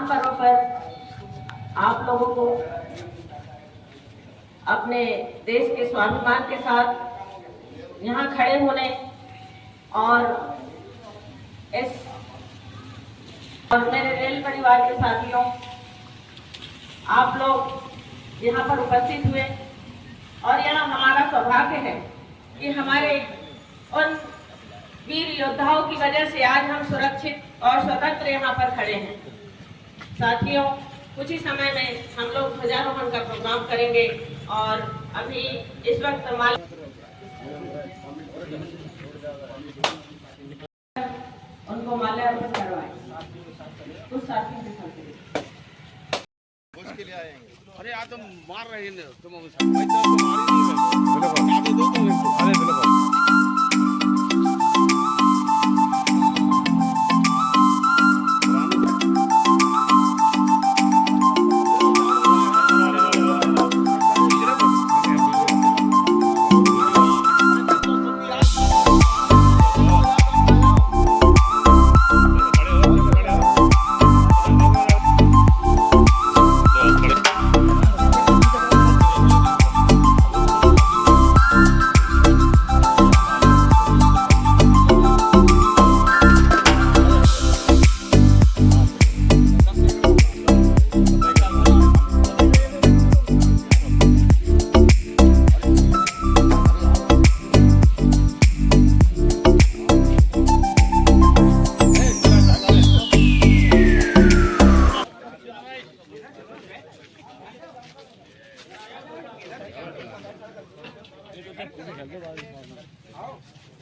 महान पर्व पर आप लोगों को अपने देश के स्वाभिमान के साथ यहाँ खड़े होने और मेरे रेल परिवार के साथियों, आप लोग यहाँ पर उपस्थित हुए और यह हमारा सौभाग्य है कि हमारे उन वीर योद्धाओं की वजह से आज हम सुरक्षित और स्वतंत्र यहाँ पर खड़े हैं। साथियों, कुछ ही समय में हम लोग ध्वजारोहण का प्रोग्राम करेंगे और अभी इस वक्त उनको माल्यार्पण करवाएं। कुछ साथियों के साथ के लिए आएंगे। अरे यार तुम मार रहे हैं तुम भाई तो मार ही नहीं रहे। बिल्कुल अरे बिल्कुल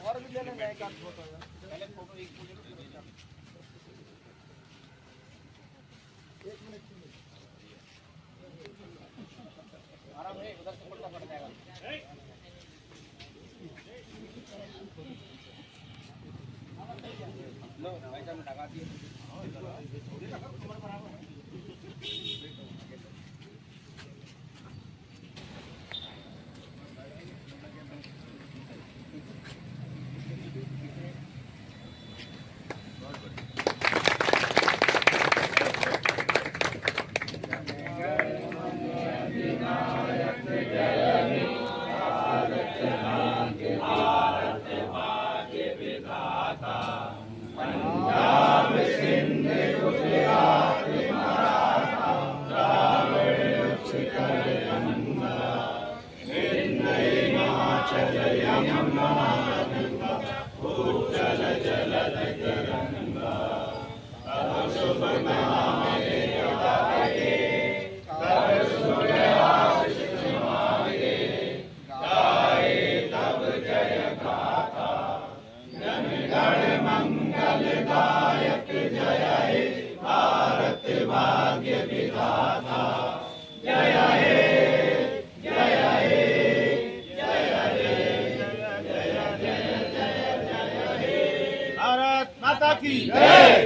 और भी लेने नए का फोटो है। पहले फोटो एक मिनट आराम है, उधर से पड़ता पड़ जाएगा। लो भाई साहब ने लगा दिए।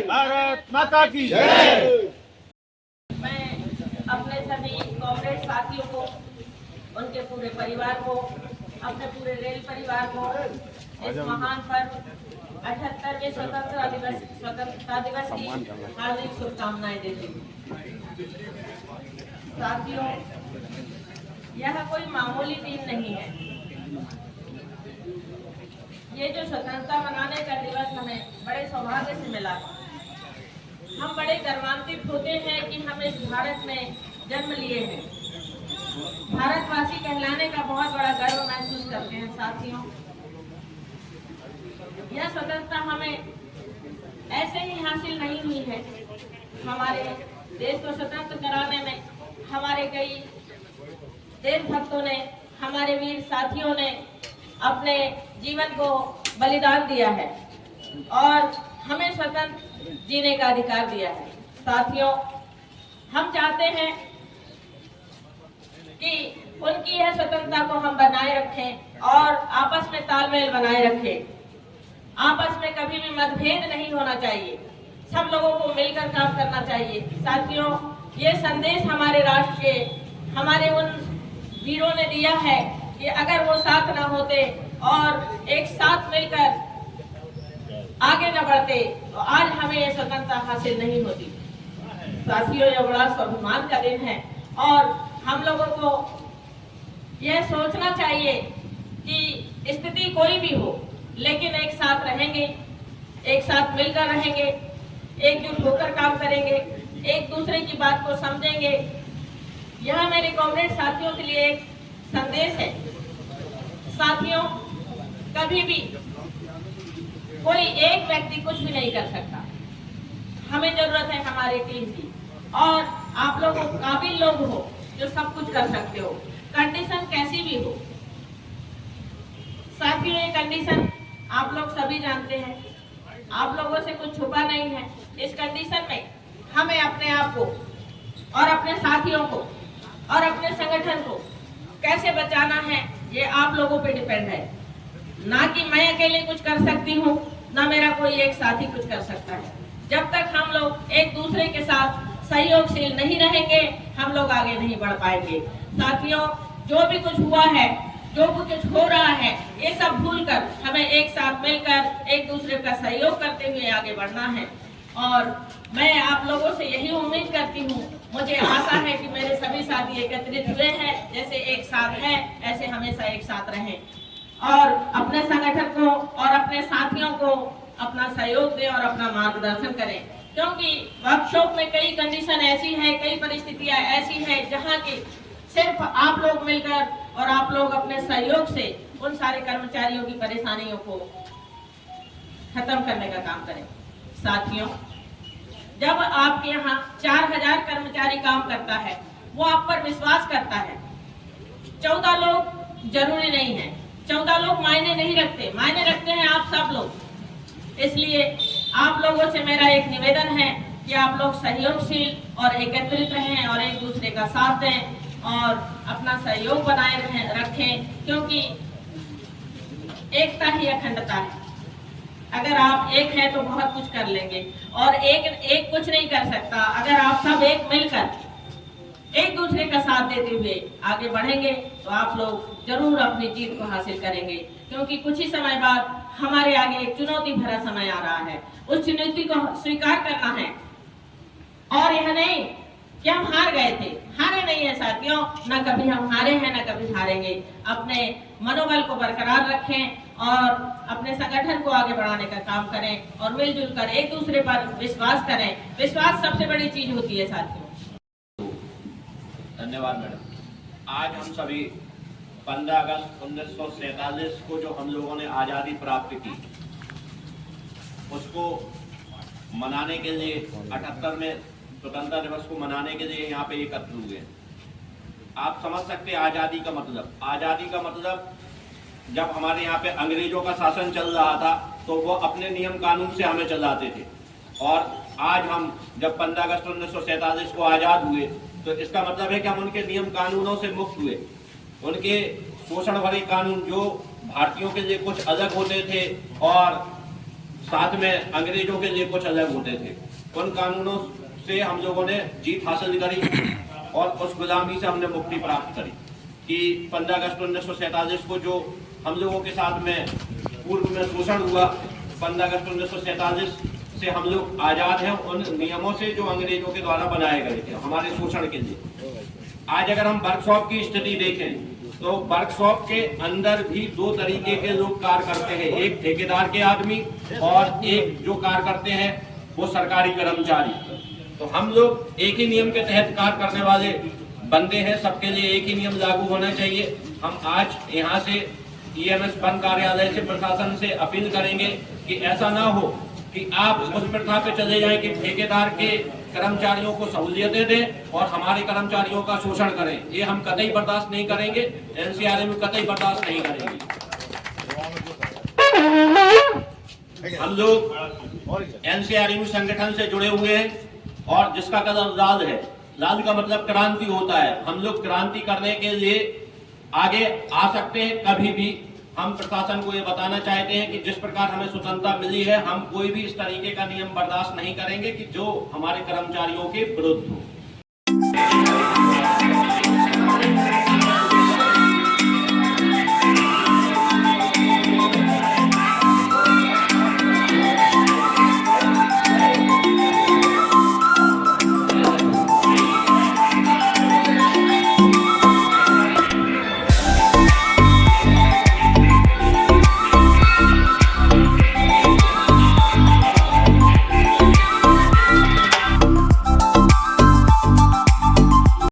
भारत माता की जय। मैं अपने सभी कॉमरेड साथियों को, उनके पूरे परिवार को, अपने पूरे रेल परिवार को इस महान पर्व 78वें स्वतंत्रता दिवस की हार्दिक शुभकामनाएं देती हूँ। साथियों, यह कोई मामूली दिन नहीं है। ये जो स्वतंत्रता मनाने का दिवस हमें बड़े सौभाग्य से मिला। हम बड़े गर्वान्वित होते हैं कि हम इस भारत में जन्म लिए हैं। भारतवासी कहलाने का बहुत बड़ा गर्व महसूस करते हैं। साथियों, यह स्वतंत्रता हमें ऐसे ही हासिल नहीं हुई है। हमारे देश को स्वतंत्र कराने में हमारे कई देशभक्तों ने, हमारे वीर साथियों ने अपने जीवन को बलिदान दिया है और हमें स्वतंत्र जीने का अधिकार दिया है। साथियों, हम चाहते हैं कि उनकी यह स्वतंत्रता को हम बनाए रखें और आपस में तालमेल बनाए रखें। आपस में कभी भी मतभेद नहीं होना चाहिए। सब लोगों को मिलकर काम करना चाहिए। साथियों, ये संदेश हमारे राष्ट्र के, हमारे उन वीरों ने दिया है कि अगर वो साथ ना होते और एक साथ मिलकर आगे न बढ़ते तो आज हमें ये स्वतंत्रता हासिल नहीं होती। साथियों, ये बड़ा स्वाभिमान का दिन है और हम लोगों को यह सोचना चाहिए कि स्थिति कोई भी हो, लेकिन एक साथ रहेंगे, एक साथ मिलकर रहेंगे, एकजुट होकर काम करेंगे, एक दूसरे की बात को समझेंगे। यह मेरे कॉमरेड साथियों के लिए एक संदेश है। साथियों, कभी भी कोई एक व्यक्ति कुछ भी नहीं कर सकता। हमें जरूरत है हमारे टीम की, और आप लोग काबिल लोग हो जो सब कुछ कर सकते हो, कंडीशन कैसी भी हो। साथियों, ये कंडीशन आप लोग सभी जानते हैं, आप लोगों से कुछ छुपा नहीं है। इस कंडीशन में हमें अपने आप को और अपने साथियों को और अपने संगठन को कैसे बचाना है, ये आप लोगों पे डिपेंड है। ना कि मैं अकेले कुछ कर सकती हूँ, ना मेरा कोई एक साथी कुछ कर सकता है। जब तक हम लोग एक दूसरे के साथ सहयोगशील नहीं रहेंगे, हम लोग आगे नहीं बढ़ पाएंगे। साथियों, जो भी कुछ हुआ है, जो भी कुछ हो रहा है, ये सब भूलकर हमें एक साथ मिलकर एक दूसरे का सहयोग करते हुए आगे बढ़ना है। और मैं आप लोगों से यही उम्मीद करती हूँ, मुझे आशा है कि मेरे सभी साथी एकत्रित हुए हैं, जैसे एक साथ है ऐसे हमेशा एक साथ रहें और अपने संगठन को और अपने साथियों को अपना सहयोग दें और अपना मार्गदर्शन करें। क्योंकि वर्कशॉप में कई कंडीशन ऐसी है, कई परिस्थितियां ऐसी है जहां की सिर्फ आप लोग मिलकर और आप लोग अपने सहयोग से उन सारे कर्मचारियों की परेशानियों को खत्म करने का काम करें। साथियों, जब आपके यहाँ 4000 कर्मचारी काम करता है, वो आप पर विश्वास करता है। 14 लोग जरूरी नहीं है, 14 लोग मायने नहीं रखते, मायने रखते हैं आप सब लोग। इसलिए आप लोगों से मेरा एक निवेदन है कि आप लोग सहयोगशील और एकत्रित रहें और एक दूसरे का साथ दें और अपना सहयोग बनाए रखें, क्योंकि एकता ही अखंडता है। अगर आप एक हैं तो बहुत कुछ कर लेंगे, और एक कुछ नहीं कर सकता। अगर आप सब एक मिलकर एक दूसरे का साथ देते हुए आगे बढ़ेंगे तो आप लोग जरूर अपनी जीत को हासिल करेंगे। क्योंकि कुछ ही समय बाद हमारे आगे एक चुनौती भरा समय आ रहा है, उस चुनौती को स्वीकार करना है। और यह नहीं कि हम हार गए थे, हारे नहीं है साथियों, न कभी हम हारे हैं न कभी हारेंगे। अपने मनोबल को बरकरार रखें और अपने संगठन को आगे बढ़ाने का काम करें और मिलजुल कर एक दूसरे पर विश्वास करें। विश्वास सबसे बड़ी चीज होती है साथियों। धन्यवाद मैडम। आज हम सभी 15 अगस्त 1947 को जो हम लोगों ने आज़ादी प्राप्त की, उसको मनाने के लिए 78 में स्वतंत्रता दिवस को मनाने के लिए यहाँ पे एकत्र हुए। आप समझ सकते हैं आज़ादी का मतलब। आज़ादी का मतलब, जब हमारे यहाँ पे अंग्रेजों का शासन चल रहा था तो वो अपने नियम कानून से हमें चलाते थे, और आज हम जब 15 अगस्त 1947 को आज़ाद हुए तो इसका मतलब है कि हम उनके नियम कानूनों से मुक्त हुए। उनके शोषण भरे कानून जो भारतीयों के लिए कुछ अलग होते थे और साथ में अंग्रेजों के लिए कुछ अलग होते थे, उन कानूनों से हम लोगों ने जीत हासिल करी और उस गुलामी से हमने मुक्ति प्राप्त करी। कि 15 अगस्त 1947 को जो हम लोगों के साथ में पूर्व में शोषण हुआ, 15 अगस्त 1947 से हम लोग आजाद हैं उन नियमों से जो अंग्रेजों के द्वारा बनाए गए थे हमारे शोषण के लिए। आज अगर हम वर्कशॉप की स्थिति देखें तो वर्कशॉप के अंदर भी दो तरीके के लोग कार्य करते हैं, एक ठेकेदार के आदमी और एक जो कार्य करते हैं वो सरकारी कर्मचारी। तो हम लोग एक ही नियम के तहत कार्य करने वाले बंदे हैं, सबके लिए एक ही नियम लागू होना चाहिए। हम आज यहाँ से ईएमएस वन कार्यालय से प्रशासन से अपील करेंगे कि ऐसा ना हो कि आप उस प्रथा पे चले जाएं कि ठेकेदार के कर्मचारियों को सहूलियतें दें और हमारे कर्मचारियों का शोषण करें। ये हम कतई बर्दाश्त नहीं करेंगे, एनसीआरएम में कतई बर्दाश्त नहीं करेंगे। हम लोग एनसीआरएम संगठन से जुड़े हुए हैं और जिसका कलर लाल है, लाल का मतलब क्रांति होता है। हम लोग क्रांति करने के लिए आगे आ सकते हैं कभी भी। हम प्रशासन को ये बताना चाहते हैं कि जिस प्रकार हमें स्वतंत्रता मिली है, हम कोई भी इस तरीके का नियम बर्दाश्त नहीं करेंगे कि जो हमारे कर्मचारियों के विरुद्ध हो।